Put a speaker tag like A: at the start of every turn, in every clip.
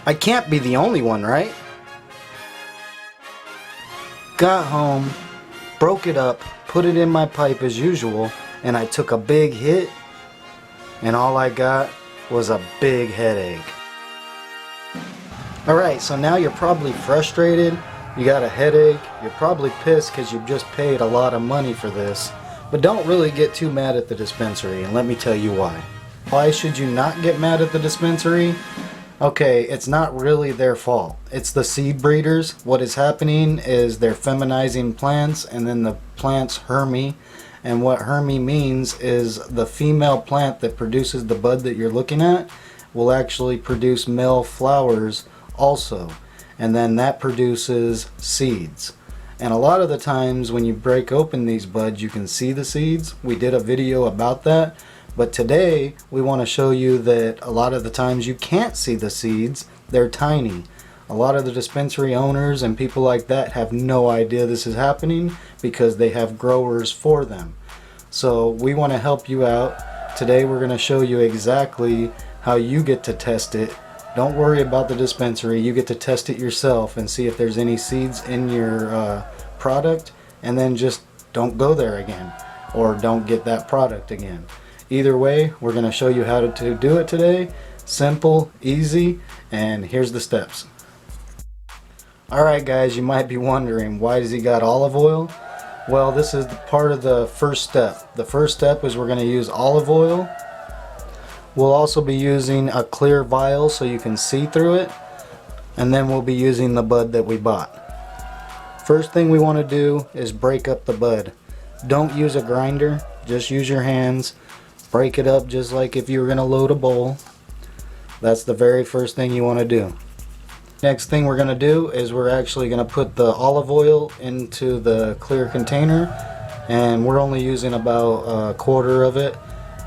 A: I can't be the only one, right? Got home, broke it up, put it in my pipe as usual, and I took a big hit, and all I got was a big headache. Alright, so now you're probably frustrated, you got a headache, you're probably pissed because you've just paid a lot of money for this, but don't really get too mad at the dispensary, and let me tell you why. Why should you not get mad at the dispensary? Okay, it's not really their fault. It's the seed breeders. What is happening is they're feminizing plants, and then the plant's Hermie. And what Hermie means is the female plant that produces the bud that you're looking at will actually produce male flowers also. And then that produces seeds. And a lot of the times when you break open these buds, you can see the seeds. We did a video about that. But today we want to show you that a lot of the times you can't see the seeds. They're tiny. A lot of the dispensary owners and people like that have no idea this is happening because they have growers for them. So we want to help you out. Today we're going to show you exactly how you get to test it. Don't worry about the dispensary. You get to test it yourself and see if there's any seeds in your product, and then just don't go there again or don't get that product again. Either way, we're going to show you how to do it today. Simple, easy, and here's the steps. Alright guys, you might be wondering, why does he got olive oil? Well, this is part of the first step. The first step is we're going to use olive oil. We'll also be using a clear vial so you can see through it. And then we'll be using the bud that we bought. First thing we want to do is break up the bud. Don't use a grinder, just use your hands. Break it up just like if you were going to load a bowl. That's the very first thing you want to do. Next thing we're going to do is we're actually going to put the olive oil into the clear container, and we're only using about a quarter of it.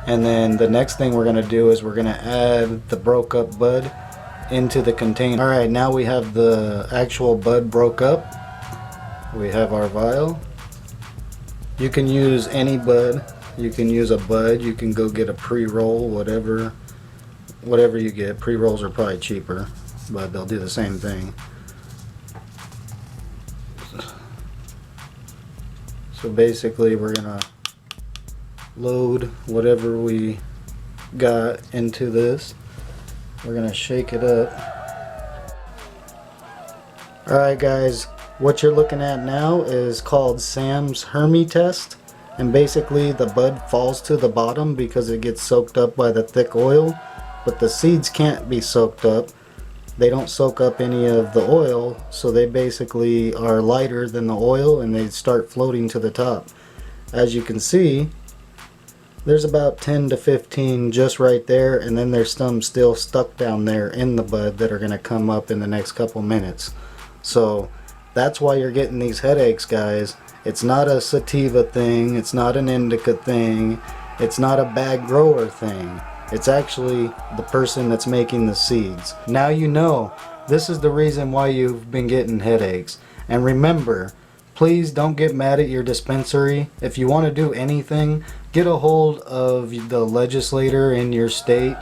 A: And then the next thing we're going to do is we're going to add the broke up bud into the container. Alright, now we have the actual bud broke up. We have our vial. You can use any bud. You can use a bud, you can go get a pre-roll, whatever you get. Pre-rolls are probably cheaper, but they'll do the same thing. So basically we're gonna load whatever we got into this. We're gonna shake it up. Alright guys, what you're looking at now is called Samm's Hermie Test. And basically the bud falls to the bottom because it gets soaked up by the thick oil, but the seeds can't be soaked up. They don't soak up any of the oil, so they basically are lighter than the oil and they start floating to the top. As you can see, there's about 10 to 15 just right there, and then there's some still stuck down there in the bud that are going to come up in the next couple minutes. So that's why you're getting these headaches, guys. It's not a sativa thing, it's not an indica thing, it's not a bad grower thing. It's actually the person that's making the seeds. Now you know, this is the reason why you've been getting headaches. And remember, please don't get mad at your dispensary. If you want to do anything, get a hold of the legislator in your state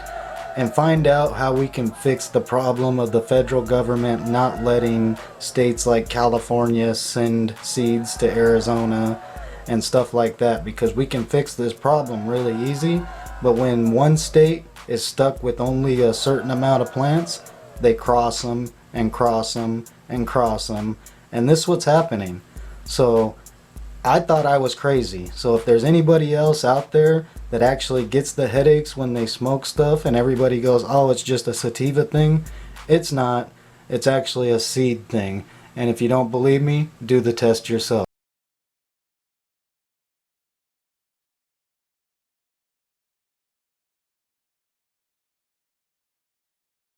A: and find out how we can fix the problem of the federal government not letting states like California send seeds to Arizona and stuff like that, because we can fix this problem really easy. But when one state is stuck with only a certain amount of plants, they cross them and cross them and cross them, and this is what's happening. So I thought I was crazy. So if there's anybody else out there that actually gets the headaches when they smoke stuff and everybody goes, oh, it's just a sativa thing, it's not. It's actually a seed thing. And if you don't believe me, do the test yourself.